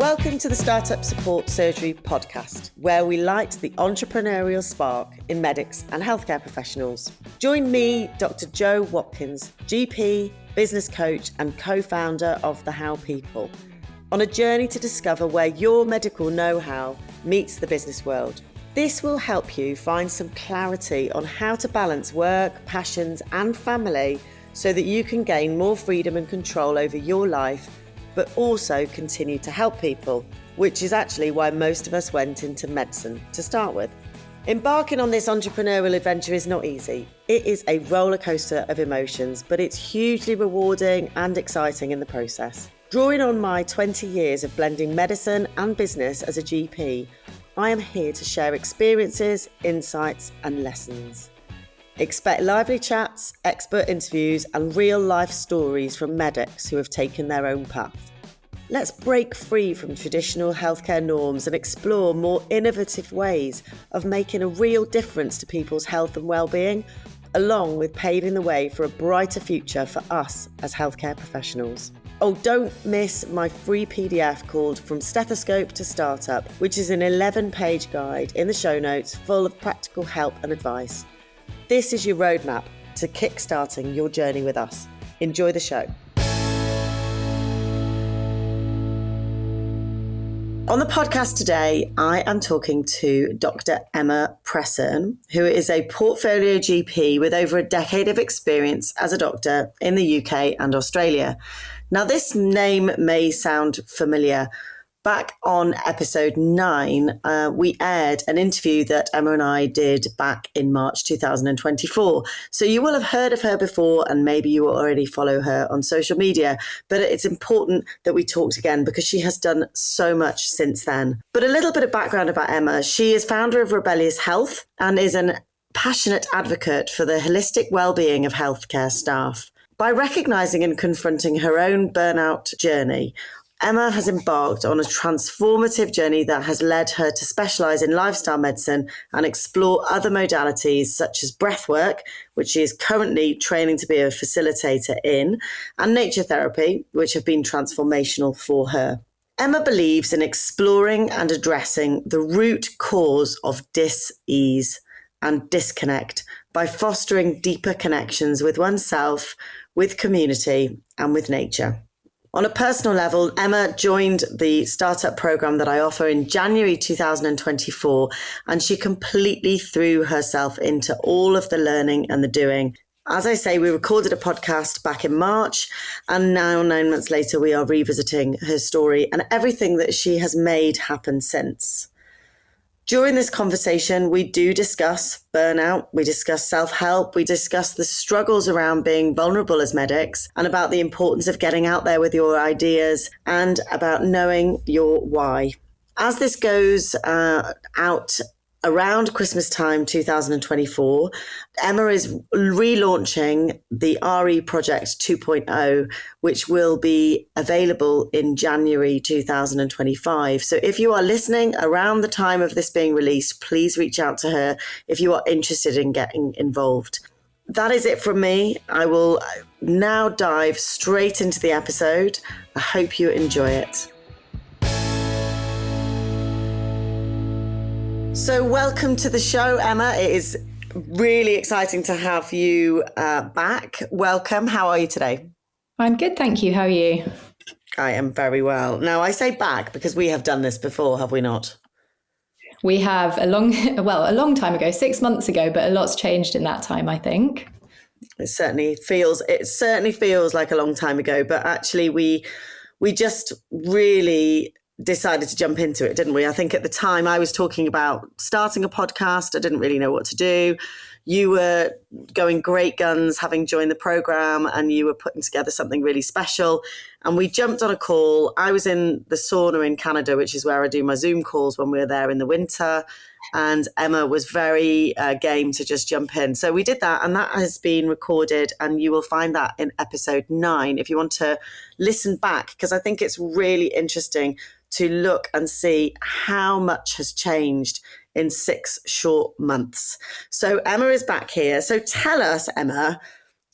Welcome to the Startup Support Surgery podcast, where we light the entrepreneurial spark in medics and healthcare professionals. Join me, Dr. Jo Watkins, GP, business coach and co-founder of The How People, on a journey to discover where your medical know-how meets the business world. This will help you find some clarity on how to balance work, passions and family so that you can gain more freedom and control over your life, but also continue to help people, which is actually why most of us went into medicine to start with. Embarking on this entrepreneurial adventure is not easy. It is a roller coaster of emotions, but it's hugely rewarding and exciting in the process. Drawing on my 20 years of blending medicine and business as a GP, I am here to share experiences, insights and lessons. Expect lively chats, expert interviews and real-life stories from medics who have taken their own path. Let's break free from traditional healthcare norms and explore more innovative ways of making a real difference to people's health and well-being, along with paving the way for a brighter future for us as healthcare professionals. Oh, don't miss my free PDF called From Stethoscope to Startup, which is an 11-page guide in the show notes full of practical help and advice. This is your roadmap to kickstarting your journey with us. Enjoy the show. On the podcast today, I am talking to Dr. Emma Presern, who is a portfolio GP with over a decade of experience as a doctor in the UK and Australia. Now, this name may sound familiar. Back on episode 9, we aired an interview that Emma and I did back in March 2024. So you will have heard of her before and maybe you will already follow her on social media. But it's important that we talked again because she has done so much since then. But a little bit of background about Emma. She is founder of Rebellious Health and is a passionate advocate for the holistic well-being of healthcare staff. By recognising and confronting her own burnout journey, Emma has embarked on a transformative journey that has led her to specialise in lifestyle medicine and explore other modalities such as breathwork, which she is currently training to be a facilitator in, and nature therapy, which have been transformational for her. Emma believes in exploring and addressing the root cause of dis-ease and disconnect by fostering deeper connections with oneself, with community, and with nature. On a personal level, Emma joined the startup program that I offer in January 2024, and she completely threw herself into all of the learning and the doing. As I say, we recorded a podcast back in March, and now 9 months later, we are revisiting her story and everything that she has made happen since. During this conversation, we do discuss burnout, we discuss self-help, we discuss the struggles around being vulnerable as medics and about the importance of getting out there with your ideas and about knowing your why. As this goes out around Christmas time 2024, Emma is relaunching the RE Project 2.0, which will be available in January 2025. So if you are listening around the time of this being released, please reach out to her if you are interested in getting involved. That is it from me. I will now dive straight into the episode. I hope you enjoy it. So welcome to the show, Emma. It is really exciting to have you back. Welcome. How are you today? I'm good, thank you. How are you? I am very well. Now, I say back because we have done this before, have we not? We have a long time ago, 6 months ago, but a lot's changed in that time, I think. It certainly feels like a long time ago, but actually we just really decided to jump into it, didn't we? I think at the time I was talking about starting a podcast. I didn't really know what to do. You were going great guns, having joined the program, and you were putting together something really special. And we jumped on a call. I was in the sauna in Canada, which is where I do my Zoom calls when we're there in the winter. And Emma was very game to just jump in. So we did that, and that has been recorded, and you will find that in episode 9 if you want to listen back, because I think it's really interesting to look and see how much has changed in 6 short months. So Emma is back here. So tell us, Emma,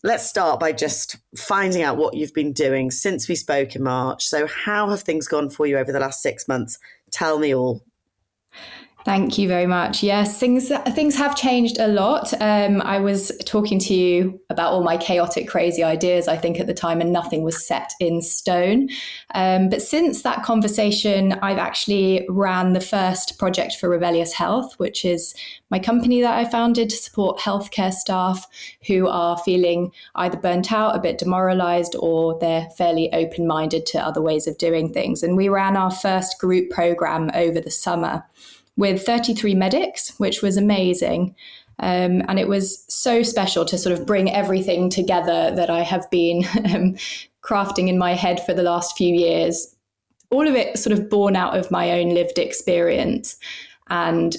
Let's start by just finding out what you've been doing since we spoke in March. So how have things gone for you over the last 6 months? Tell me all. Thank you very much. Yes, things have changed a lot. I was talking to you about all my chaotic, crazy ideas, I think, at the time, and nothing was set in stone. But since that conversation, I've actually ran the first project for Rebellious Health, which is my company that I founded to support healthcare staff who are feeling either burnt out, a bit demoralized, or they're fairly open-minded to other ways of doing things. And we ran our first group program over the summer with 33 medics, which was amazing. And it was so special to sort of bring everything together that I have been crafting in my head for the last few years. All of it sort of born out of my own lived experience and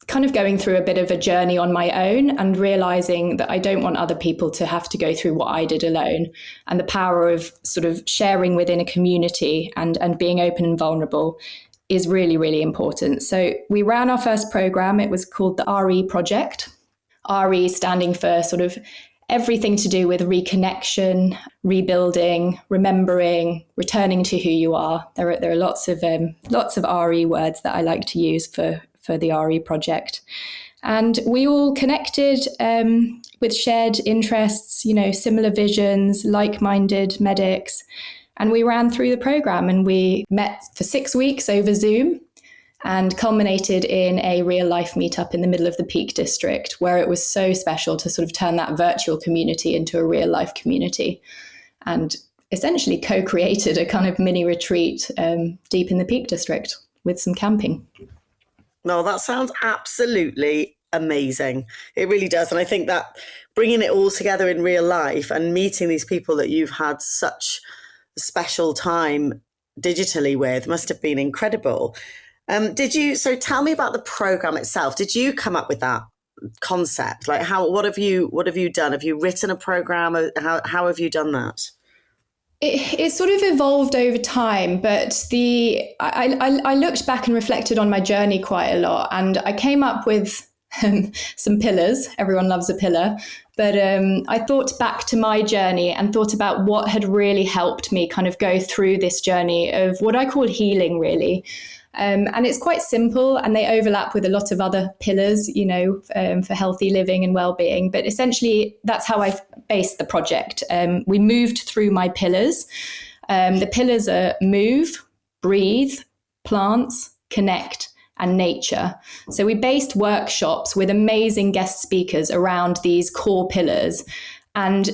kind of going through a bit of a journey on my own and realizing that I don't want other people to have to go through what I did alone, and the power of sort of sharing within a community and being open and vulnerable is really, really important. So we ran our first program. It was called the RE Project. RE standing for sort of everything to do with reconnection, rebuilding, remembering, returning to who you are. There are lots of RE words that I like to use for the RE Project. And we all connected with shared interests, similar visions, like-minded medics. And we ran through the program and we met for 6 weeks over Zoom and culminated in a real life meetup in the middle of the Peak District, where it was so special to sort of turn that virtual community into a real life community, and essentially co-created a kind of mini retreat deep in the Peak District with some camping. No, that sounds absolutely amazing. It really does. And I think that bringing it all together in real life and meeting these people that you've had such special time digitally with must have been incredible. So tell me about the program itself. Did you come up with that concept? Like what have you done? Have you written a program? How have you done that? It sort of evolved over time, but I looked back and reflected on my journey quite a lot, and I came up with some pillars. Everyone loves a pillar. But I thought back to my journey and thought about what had really helped me kind of go through this journey of what I call healing, really. And it's quite simple, and they overlap with a lot of other pillars, for healthy living and well-being. But essentially, that's how I based the project. We moved through my pillars. The pillars are move, breathe, plants, connect, and nature. So we based workshops with amazing guest speakers around these core pillars. And,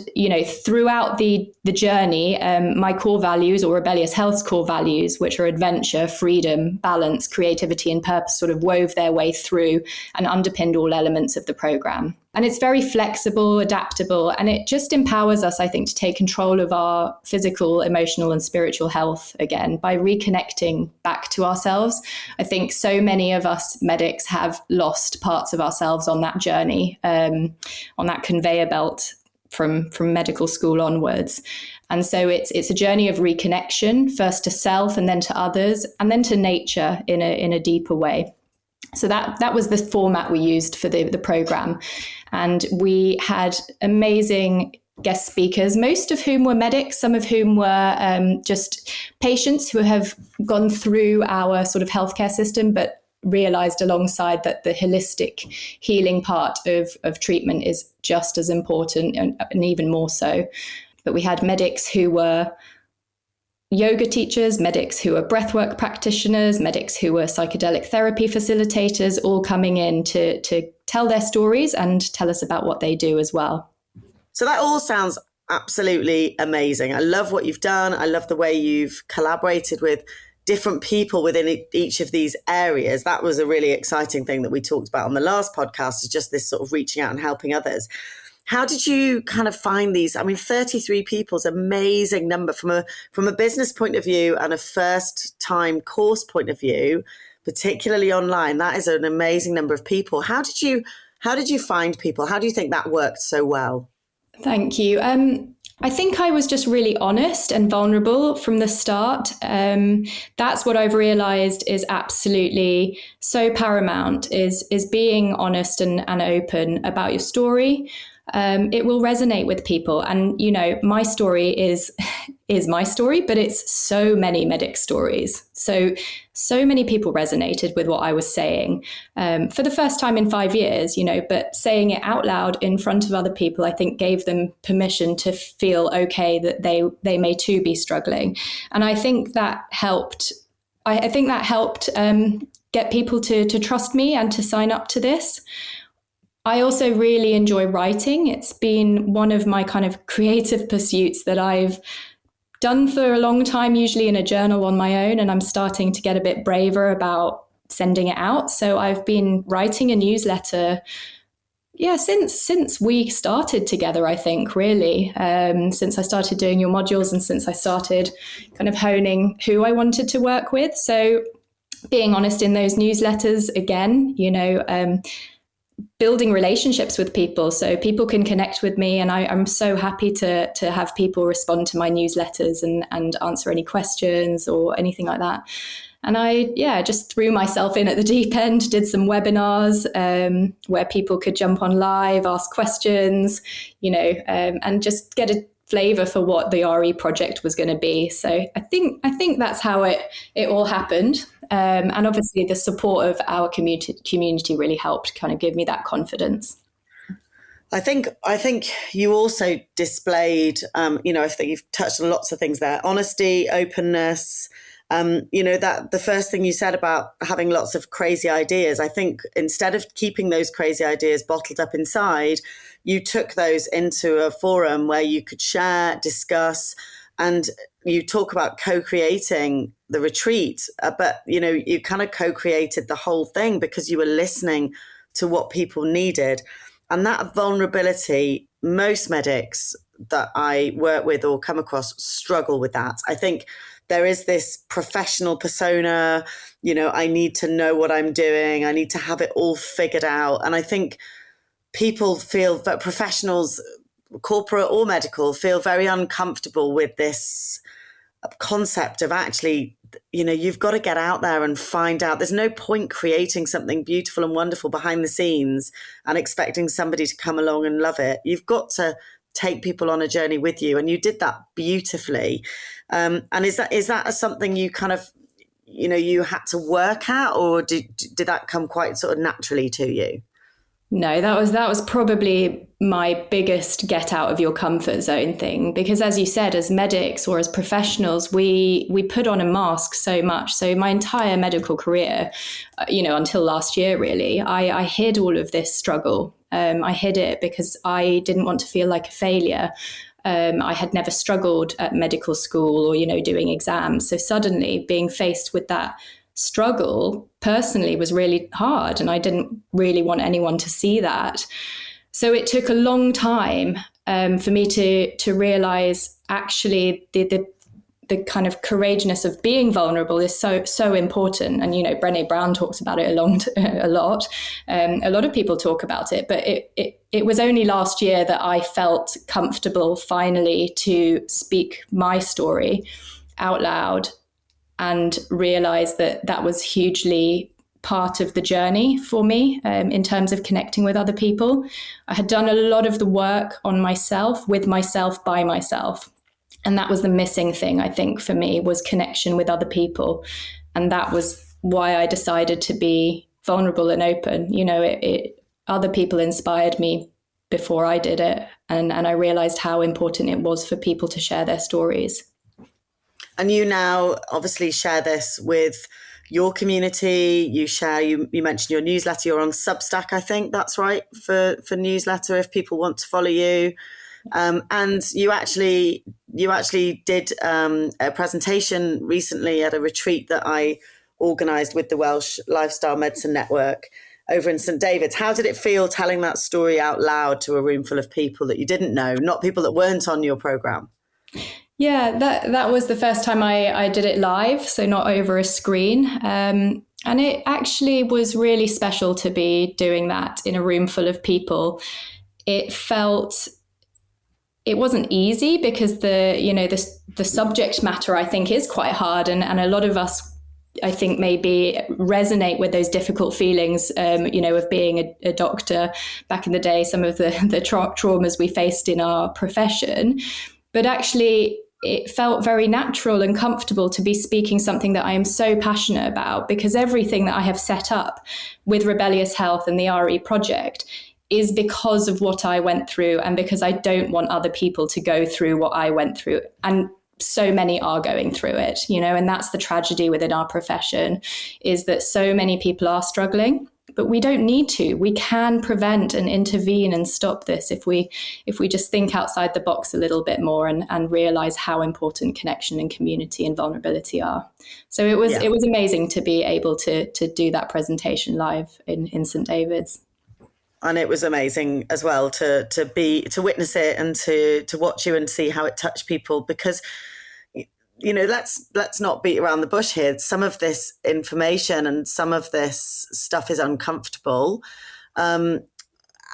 throughout the journey, my core values, or Rebellious Health's core values, which are adventure, freedom, balance, creativity, and purpose, sort of wove their way through and underpinned all elements of the program. And it's very flexible, adaptable, and it just empowers us, I think, to take control of our physical, emotional, and spiritual health again by reconnecting back to ourselves. I think so many of us medics have lost parts of ourselves on that journey, on that conveyor belt from medical school onwards. And so it's a journey of reconnection, first to self and then to others, and then to nature in a deeper way. So that was the format we used for the program. And we had amazing guest speakers, most of whom were medics, some of whom were just patients who have gone through our sort of healthcare system, but realized alongside that the holistic healing part of treatment is just as important and even more so. But we had medics who were yoga teachers, medics who were breathwork practitioners, medics who were psychedelic therapy facilitators, all coming in to tell their stories and tell us about what they do as well. So that all sounds absolutely amazing. I love what you've done. I love the way you've collaborated with different people within each of these areas. That was a really exciting thing that we talked about on the last podcast, is just this sort of reaching out and helping others. How did you kind of find these? I mean, 33 people is an amazing number from a business point of view and a first time course point of view, particularly online. That is an amazing number of people. How did you find people? How do you think that worked so well? Thank you. I think I was just really honest and vulnerable from the start. That's what I've realized is absolutely so paramount, is being honest and open about your story, it will resonate with people. And, you know, my story is my story, but it's so many medic stories. So many people resonated with what I was saying for the first time in 5 years, you know, but saying it out loud in front of other people, I think gave them permission to feel okay that they may too be struggling. And I think that helped. I think that helped get people to trust me and to sign up to this. I also really enjoy writing. It's been one of my kind of creative pursuits that I've done for a long time, usually in a journal on my own, and I'm starting to get a bit braver about sending it out. So I've been writing a newsletter, since we started together, I think, really, since I started doing your modules and since I started kind of honing who I wanted to work with. So being honest in those newsletters, again, you know, building relationships with people so people can connect with me. And I'm so happy to have people respond to my newsletters and answer any questions or anything like that. And I just threw myself in at the deep end, did some webinars where people could jump on live, ask questions, you know, and just get a flavor for what the RE project was going to be. So I think that's how it all happened. And obviously the support of our community really helped kind of give me that confidence. I think you also displayed, you know, I think you've touched on lots of things there: honesty, openness. You know, that the first thing you said about having lots of crazy ideas, I think instead of keeping those crazy ideas bottled up inside, you took those into a forum where you could share, discuss, and you talk about co-creating the retreat. But, you know, you kind of co-created the whole thing because you were listening to what people needed. And that vulnerability, most medics that I work with or come across struggle with that. I think there is this professional persona, you know, I need to know what I'm doing. I need to have it all figured out. And I think people feel that professionals, corporate or medical, feel very uncomfortable with this concept of actually, you know, you've got to get out there and find out. There's no point creating something beautiful and wonderful behind the scenes and expecting somebody to come along and love it. You've got to take people on a journey with you, and you did that beautifully. And is that something you kind of, you know, you had to work at, or did that come quite sort of naturally to you? No, that was probably my biggest get out of your comfort zone thing, because as you said, as medics or as professionals, we put on a mask so much. So my entire medical career, you know, until last year, really, I hid all of this struggle. I hid it because I didn't want to feel like a failure. I had never struggled at medical school or, you know, doing exams. So suddenly being faced with that struggle personally was really hard, and I didn't really want anyone to see that. So it took a long time for me to realize actually the kind of courageousness of being vulnerable is so important. And, you know, Brené Brown talks about it a lot. A lot of people talk about it, but it was only last year that I felt comfortable finally to speak my story out loud and realize that was hugely part of the journey for me in terms of connecting with other people. I had done a lot of the work on myself, with myself, by myself. And that was the missing thing, I think, for me, was connection with other people. And that was why I decided to be vulnerable and open. You know, other people inspired me before I did it. And I realized how important it was for people to share their stories. And you now obviously share this with your community. You mentioned your newsletter. You're on Substack, I think that's right, for newsletter, if people want to follow you. And you actually did a presentation recently at a retreat that I organised with the Welsh Lifestyle Medicine Network over in St David's. How did it feel telling that story out loud to a room full of people that you didn't know, not people that weren't on your programme? Yeah, that was the first time I did it live, so not over a screen. And it actually was really special to be doing that in a room full of people. It wasn't easy because the subject matter, I think, is quite hard, and a lot of us I think maybe resonate with those difficult feelings, of being a doctor back in the day, some of the traumas we faced in our profession. But actually, it felt very natural and comfortable to be speaking something that I am so passionate about, because everything that I have set up with Rebellious Health and the RE project is because of what I went through, and because I don't want other people to go through what I went through. And so many are going through it, and that's the tragedy within our profession, is that so many people are struggling, but we don't need to. We can prevent and intervene and stop this if we just think outside the box a little bit more and realize how important connection and community and vulnerability are. So it was amazing to be able to do that presentation live in St. David's. And it was amazing as well to witness it and to watch you and see how it touched people, because let's not beat around the bush here. Some of this information and some of this stuff is uncomfortable. And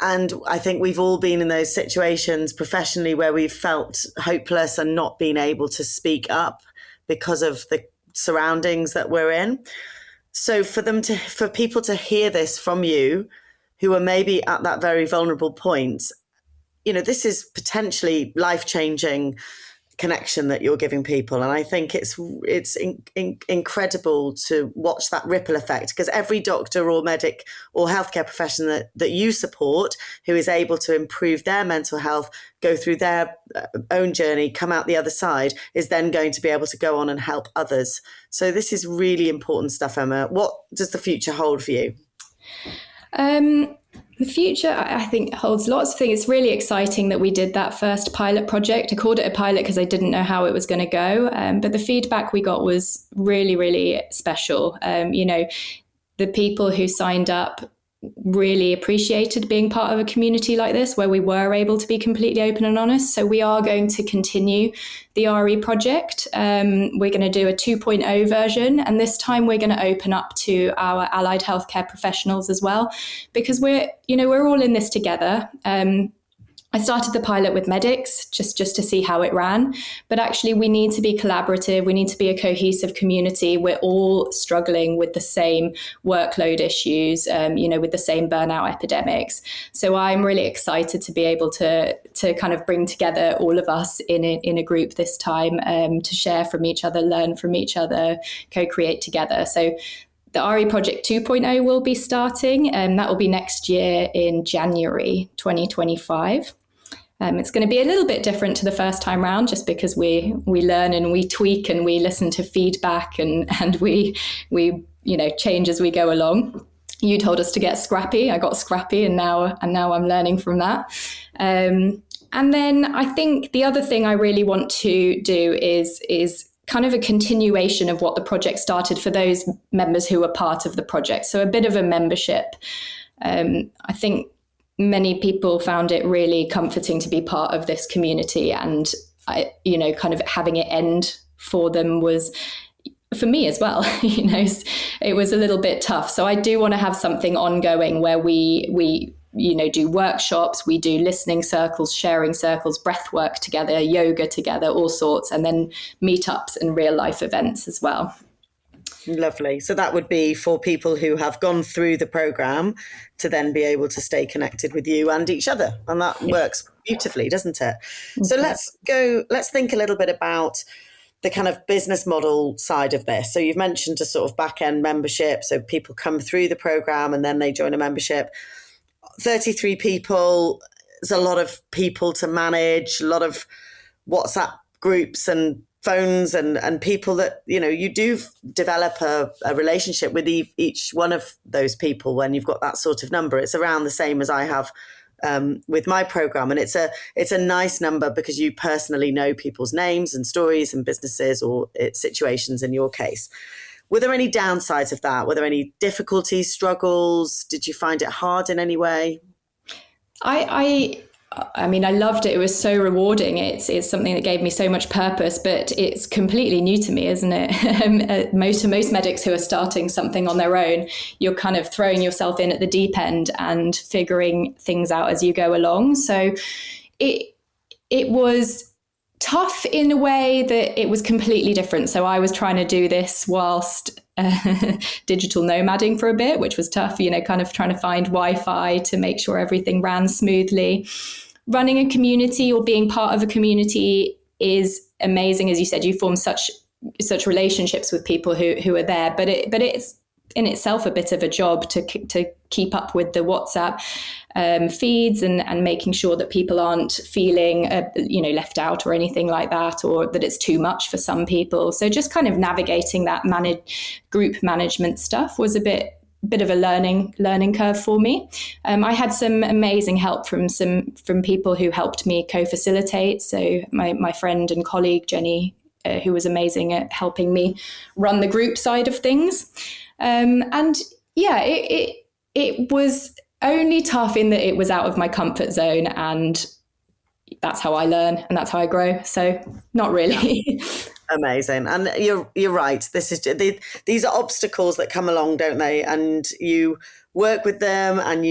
I think we've all been in those situations professionally where we've felt hopeless and not been able to speak up because of the surroundings that we're in. So for people to hear this from you, who are maybe at that very vulnerable point, this is potentially life-changing connection that you're giving people. And I think it's incredible to watch that ripple effect, because every doctor or medic or healthcare professional that you support who is able to improve their mental health, go through their own journey, come out the other side, is then going to be able to go on and help others. So this is really important stuff, Emma. What does the future hold for you? The future, I think, holds lots of things. It's really exciting that we did that first pilot project. I called it a pilot because I didn't know how it was going to go. But the feedback we got was really, really special. The people who signed up really appreciated being part of a community like this, where we were able to be completely open and honest. So we are going to continue the RE project. We're going to do a 2.0 version, and this time we're going to open up to our allied healthcare professionals as well, because we're all in this together. I started the pilot with medics just to see how it ran, but actually we need to be collaborative. We need to be a cohesive community. We're all struggling with the same workload issues, with the same burnout epidemics. So I'm really excited to be able to kind of bring together all of us in a group this time, to share from each other, learn from each other, co-create together. So the RE Project 2.0 will be starting, and that will be next year in January 2025. It's going to be a little bit different to the first time round, just because we learn and we tweak and we listen to feedback and we change as we go along. You told us to get scrappy. I got scrappy, and now I'm learning from that. And then I think the other thing I really want to do is kind of a continuation of what the project started for those members who were part of the project. So a bit of a membership. I think many people found it really comforting to be part of this community, and kind of having it end for them was, for me as well, it was a little bit tough. So I do want to have something ongoing where we do workshops, we do listening circles, sharing circles, breath work together, yoga together, all sorts, and then meetups and real life events as well. Lovely. So that would be for people who have gone through the program to then be able to stay connected with you and each other. And that works beautifully, doesn't it? Okay. So let's think a little bit about the kind of business model side of this. So you've mentioned a sort of back end membership. So people come through the program and then they join a membership. 33 people, there's a lot of people to manage, a lot of WhatsApp groups and phones and people that, you do develop a relationship with each one of those people when you've got that sort of number. It's around the same as I have with my program. And it's a nice number because you personally know people's names and stories and businesses or situations in your case. Were there any downsides of that? Were there any difficulties, struggles? Did you find it hard in any way? I mean, I loved it. It was so rewarding. It's something that gave me so much purpose, but it's completely new to me, isn't it? Most medics who are starting something on their own, you're kind of throwing yourself in at the deep end and figuring things out as you go along. So it was tough in a way that it was completely different. So I was trying to do this whilst digital nomading for a bit, which was tough, kind of trying to find Wi-Fi to make sure everything ran smoothly. Running a community or being part of a community is amazing. As you said, you form such relationships with people who are there, but it's in itself a bit of a job to keep up with the WhatsApp feeds and making sure that people aren't feeling left out or anything like that, or that it's too much for some people. So just kind of navigating that group management stuff was a bit of a learning curve for me. I had some amazing help from people who helped me co-facilitate. So my friend and colleague Jenny, who was amazing at helping me run the group side of things. It was only tough in that it was out of my comfort zone, and that's how I learn and that's how I grow. So not really. Yeah. Amazing. And you're right. These are obstacles that come along, don't they? And you work with them, and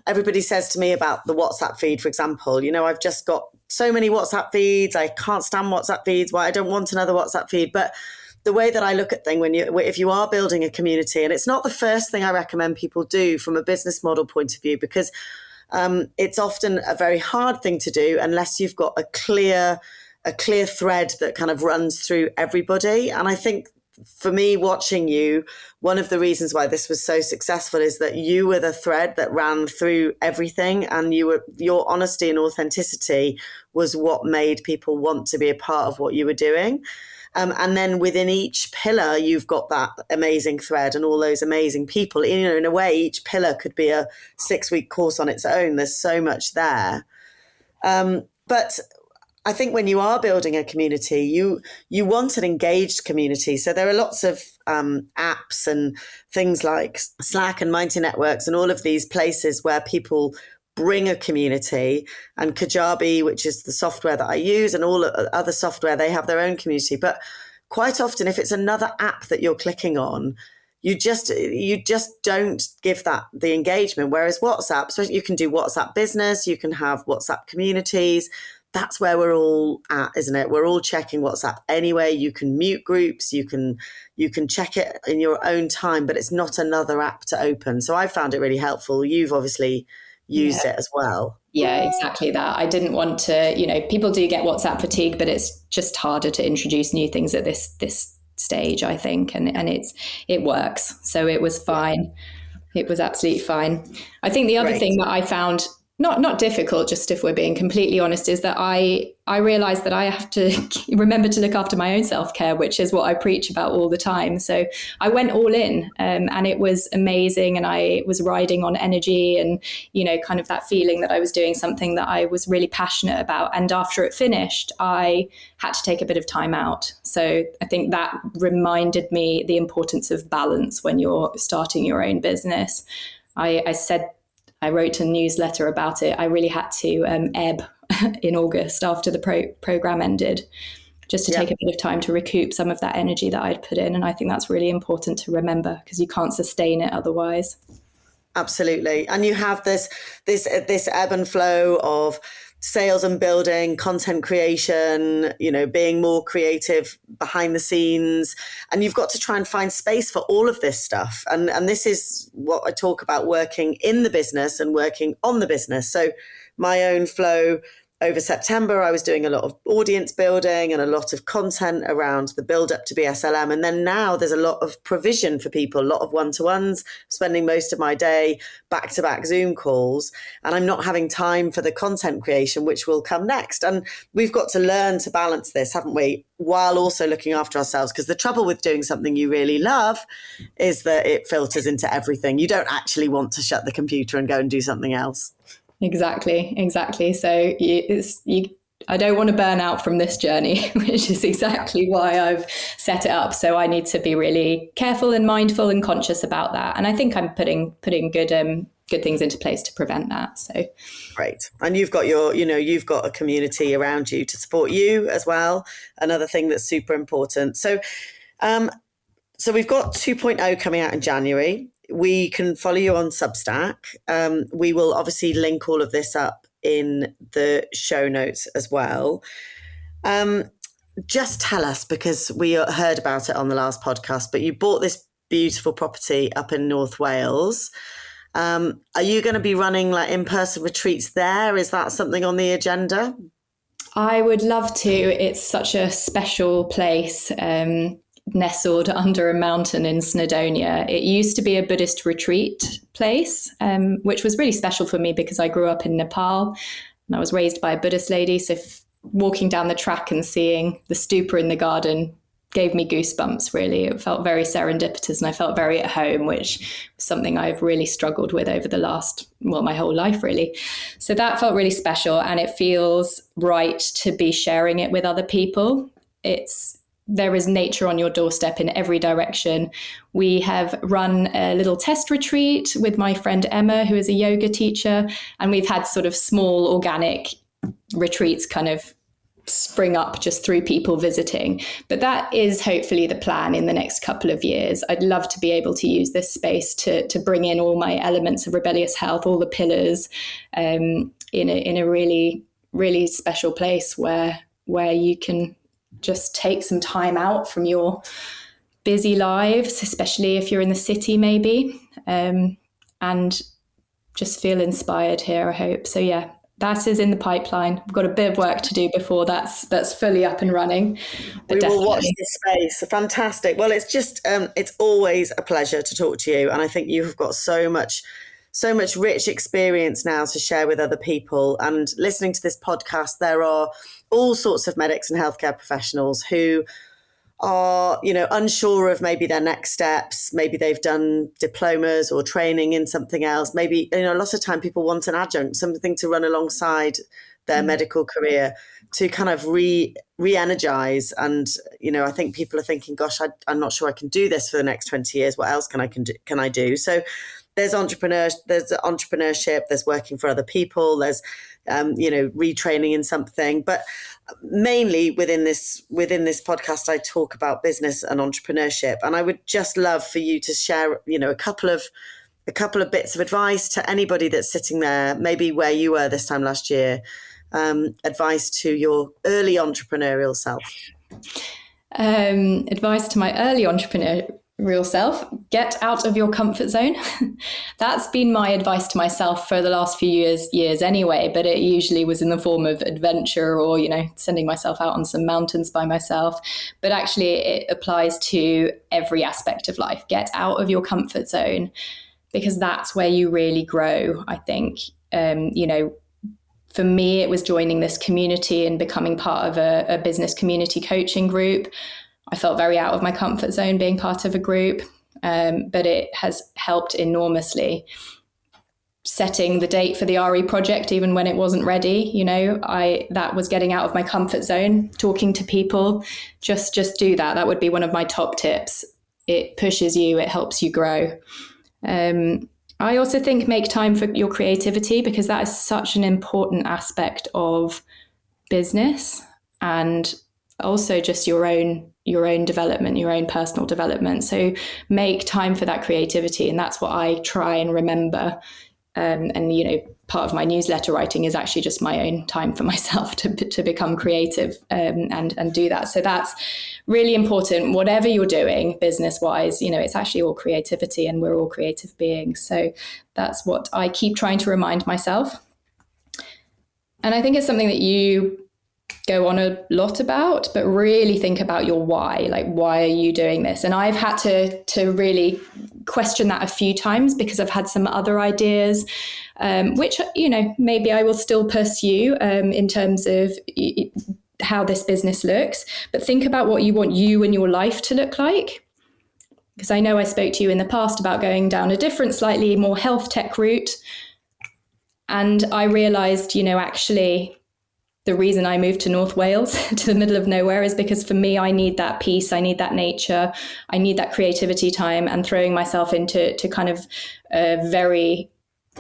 everybody says to me about the WhatsApp feed, for example, I've just got so many WhatsApp feeds. I can't stand WhatsApp feeds. Why? I don't want another WhatsApp feed. But the way that I look at things, if you are building a community, and it's not the first thing I recommend people do from a business model point of view, because it's often a very hard thing to do unless you've got a clear thread that kind of runs through everybody. And I think for me, watching you, one of the reasons why this was so successful is that you were the thread that ran through everything, and your honesty and authenticity was what made people want to be a part of what you were doing. And then within each pillar, you've got that amazing thread and all those amazing people. In a way, each pillar could be a 6-week course on its own. There's so much there. But I think when you are building a community, you want an engaged community. So there are lots of apps and things like Slack and Mighty Networks and all of these places where people bring a community, and Kajabi, which is the software that I use, and all other software, they have their own community. But quite often, if it's another app that you're clicking on, you just don't give that the engagement. Whereas WhatsApp, so you can do WhatsApp business, you can have WhatsApp communities. That's where we're all at, isn't it? We're all checking WhatsApp anyway. You can mute groups, you can check it in your own time, but it's not another app to open. So I found it really helpful. You've obviously used it as well. Yeah, exactly that. I didn't want to, people do get WhatsApp fatigue, but it's just harder to introduce new things at this stage, I think. And it works. So it was fine. It was absolutely fine. I think the other thing that I found not difficult, just if we're being completely honest, is that I realized that I have to remember to look after my own self-care, which is what I preach about all the time. So I went all in, and it was amazing. And I was riding on energy and, kind of that feeling that I was doing something that I was really passionate about. And after it finished, I had to take a bit of time out. So I think that reminded me the importance of balance when you're starting your own business. I wrote a newsletter about it. I really had to ebb in August after the program ended, just to take a bit of time to recoup some of that energy that I'd put in. And I think that's really important to remember, because you can't sustain it otherwise. Absolutely. And you have this ebb and flow of sales and building, content creation, being more creative behind the scenes. And you've got to try and find space for all of this stuff. And this is what I talk about, working in the business and working on the business. So my own flow over September, I was doing a lot of audience building and a lot of content around the build up to BSLM. And then now there's a lot of provision for people, a lot of one-to-ones, spending most of my day back-to-back Zoom calls. And I'm not having time for the content creation, which will come next. And we've got to learn to balance this, haven't we? While also looking after ourselves. Because the trouble with doing something you really love is that it filters into everything. You don't actually want to shut the computer and go and do something else. Exactly. So I don't want to burn out from this journey, which is exactly why I've set it up. So I need to be really careful and mindful and conscious about that. And I think I'm putting good things into place to prevent that. So great. And you've got you've got a community around you to support you as well. Another thing that's super important. So we've got 2.0 coming out in January. We can follow you on Substack. We will obviously link all of this up in the show notes as well. Just tell us, because we heard about it on the last podcast, but you bought this beautiful property up in North Wales. Are you going to be running like in-person retreats there? Is that something on the agenda? I would love to. It's such a special place, nestled under a mountain in Snowdonia. It used to be a Buddhist retreat place, which was really special for me because I grew up in Nepal and I was raised by a Buddhist lady. So walking down the track and seeing the stupa in the garden gave me goosebumps, really. It felt very serendipitous and I felt very at home, which was something I've really struggled with over the my whole life, really. So that felt really special, and it feels right to be sharing it with other people. There is nature on your doorstep in every direction. We have run a little test retreat with my friend Emma, who is a yoga teacher, and we've had sort of small organic retreats kind of spring up just through people visiting. But that is hopefully the plan in the next couple of years. I'd love to be able to use this space to bring in all my elements of rebellious health, all the pillars, in a really, really special place where you can just take some time out from your busy lives, especially if you're in the city maybe, and just feel inspired here, I hope. So yeah, that is in the pipeline. We've got a bit of work to do before that's fully up and running. But we will watch this space. Fantastic. Well, it's just it's always a pleasure to talk to you, and I think you have got so much rich experience now to share with other people. And listening to this podcast, there are all sorts of medics and healthcare professionals who are, unsure of maybe their next steps. Maybe they've done diplomas or training in something else. Maybe, a lot of time people want an adjunct, something to run alongside their medical career to kind of re-energize. And, I think people are thinking, gosh, I'm not sure I can do this for the next 20 years. What else can I do? So there's entrepreneurship, there's working for other people, there's, retraining in something. But mainly within this podcast, I talk about business and entrepreneurship. And I would just love for you to share, a couple of bits of advice to anybody that's sitting there, maybe where you were this time last year, advice to your early entrepreneurial self. Advice to my early entrepreneurial self: get out of your comfort zone. That's been my advice to myself for the last few years anyway, but it usually was in the form of adventure or, sending myself out on some mountains by myself. But actually it applies to every aspect of life. Get out of your comfort zone, because that's where you really grow, I think. For me, it was joining this community and becoming part of a business community coaching group. I felt very out of my comfort zone being part of a group, but it has helped enormously. Setting the date for the RE project, even when it wasn't ready, that was getting out of my comfort zone, talking to people. Just do that. That would be one of my top tips. It pushes you, it helps you grow. I also think make time for your creativity, because that is such an important aspect of business, and also just your own development, your own personal development. So make time for that creativity. And that's what I try and remember. And part of my newsletter writing is actually just my own time for myself to become creative, and do that. So that's really important. Whatever you're doing business wise, it's actually all creativity, and we're all creative beings. So that's what I keep trying to remind myself. And I think it's something that you go on a lot about, but really think about your why. Like, why are you doing this? And I've had to really question that a few times, because I've had some other ideas, which, maybe I will still pursue in terms of how this business looks. But think about what you want you and your life to look like. Because I know I spoke to you in the past about going down a different, slightly more health tech route. And I realized, actually, the reason I moved to North Wales, to the middle of nowhere, is because for me, I need that peace. I need that nature. I need that creativity time, and throwing myself into kind of a very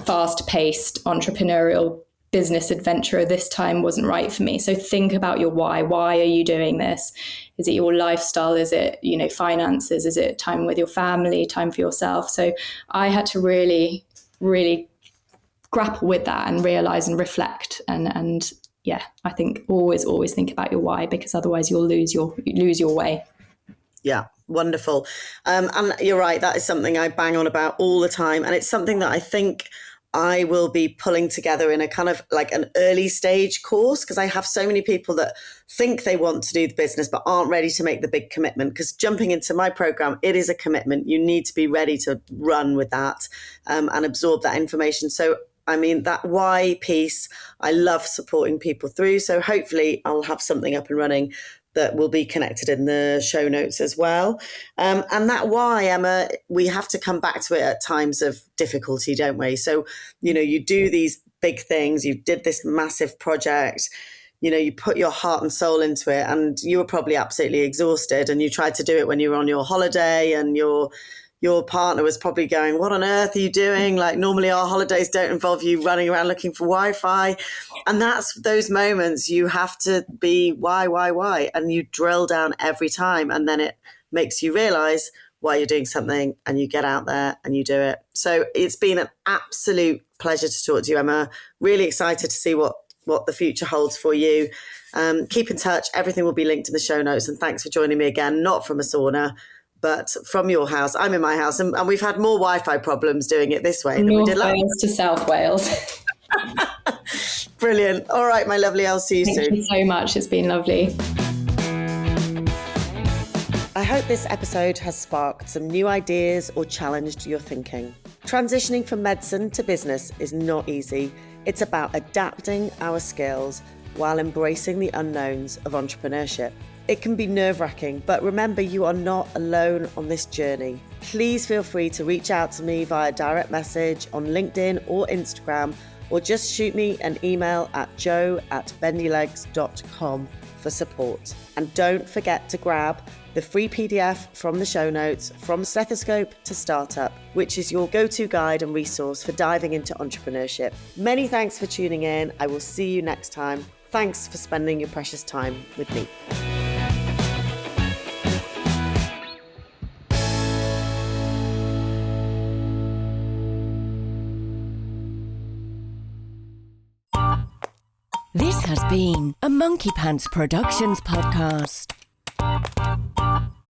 fast-paced entrepreneurial business adventure this time wasn't right for me. So think about your why. Why are you doing this? Is it your lifestyle? Is it, finances? Is it time with your family, time for yourself? So I had to really, really grapple with that and realize and reflect. And yeah, I think always think about your why, because otherwise you'll lose your way. Yeah, wonderful. And you're right, that is something I bang on about all the time. And it's something that I think I will be pulling together in a kind of like an early stage course, because I have so many people that think they want to do the business but aren't ready to make the big commitment. Because jumping into my program, it is a commitment. You need to be ready to run with that and absorb that information. So I mean, that why piece, I love supporting people through. So hopefully I'll have something up and running that will be connected in the show notes as well. And that why, Emma, we have to come back to it at times of difficulty, don't we? So, you know, you do these big things, you did this massive project, you know, you put your heart and soul into it, and you were probably absolutely exhausted, and you tried to do it when you were on your holiday, and your partner was probably going, what on earth are you doing? Like, normally our holidays don't involve you running around looking for Wi-Fi. And that's those moments you have to be why? And you drill down every time. And then it makes you realize why you're doing something, and you get out there and you do it. So it's been an absolute pleasure to talk to you, Emma. Really excited to see what the future holds for you. Keep in touch. Everything will be linked in the show notes. And thanks for joining me again, not from a sauna, but from your house. I'm in my house, and we've had more Wi-Fi problems doing it this way than we did last. North Wales to South Wales. Brilliant. All right, my lovely, I'll see you soon. Thank you so much. It's been lovely. I hope this episode has sparked some new ideas or challenged your thinking. Transitioning from medicine to business is not easy. It's about adapting our skills while embracing the unknowns of entrepreneurship. It can be nerve-wracking, but remember, you are not alone on this journey. Please feel free to reach out to me via direct message on LinkedIn or Instagram, or just shoot me an email at joe@bendylegs.com for support. And don't forget to grab the free PDF from the show notes, From Stethoscope to Startup, which is your go-to guide and resource for diving into entrepreneurship. Many thanks for tuning in. I will see you next time. Thanks for spending your precious time with me. This has been a Monkey Pants Productions podcast.